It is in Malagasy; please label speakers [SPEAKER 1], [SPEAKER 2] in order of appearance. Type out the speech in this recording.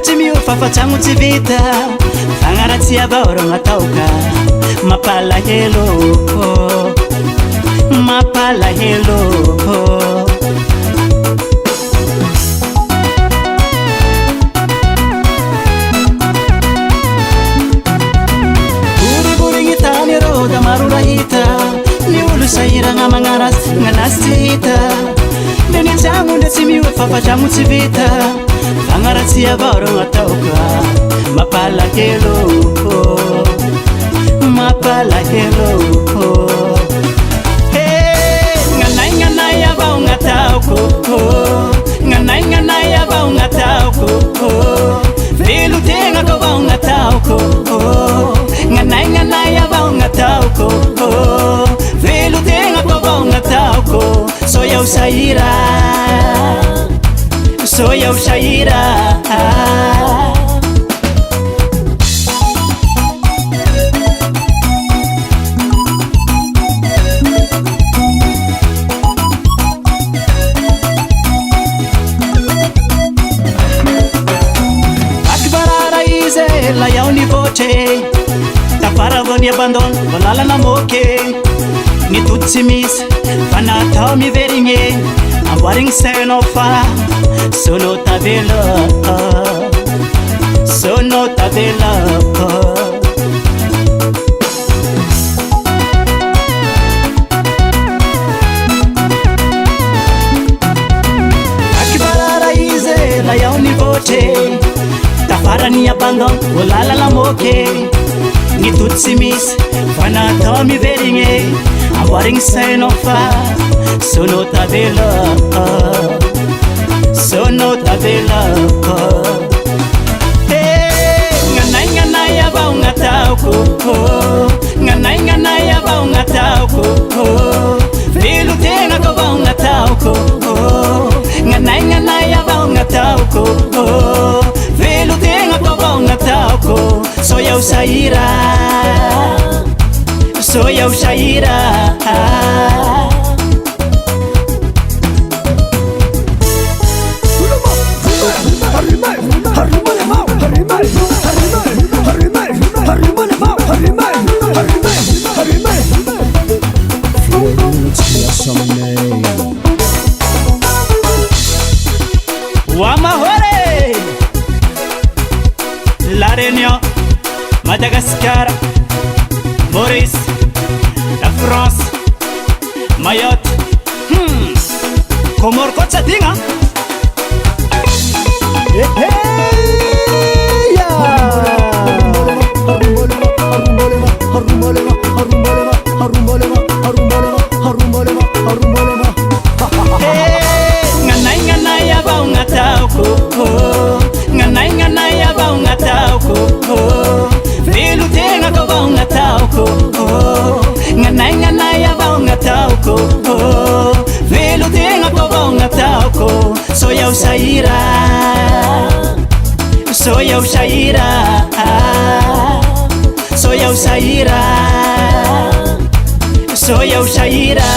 [SPEAKER 1] tsy miofafatragno tsy vita fagnaratsy avaoragna ataoka mapalahelo mapalahelo boriborigny tany rô da maro rahita ny olo sahiragna magnaratsy gnanazy tsy hita nenitragno ndre tsy miofafatragno tsy vita fagnaratsy avaoragna ataoka mapalahelo mapalahelo nganay avao gn'ataoko nganay avao gn'ataoko velo tegnako avao gn'ataoko nganay avao gn'ataoko velo tegnako avao gn'ataoko so iaho sahira so iaho sahira la iaho nivoatry tafara vao ni abandon vao lalana moke nitoto tsy misy fa natao miverigny amboarigny sainao fa sono tavela sono tavela akibarara izy la iaho nivoatry tafara ni abandon vao lalana moke nitoto tsy misy fa natao miverigny amboarigny sainao fa sono tavela sono tavela nganay avao gn'ataoko nganay avao gn'ataoko velo tegnako avao gn'ataoko nganay avao gn'ataoko velo tegnako avao gn'ataoko so iaho sahira so iaho sahira Wamahore La Réunion, Madagascar, Maurice, la France, Mayotte, Comore koa dinga. Nganay avao gn'ataoko nganay avao gn'ataoko velo tegnako avao gn'ataoko nganay avao gn'ataoko velo tegnako avao gn'ataoko so iaho sahira so iaho sahira so iaho sahira so iaho sahira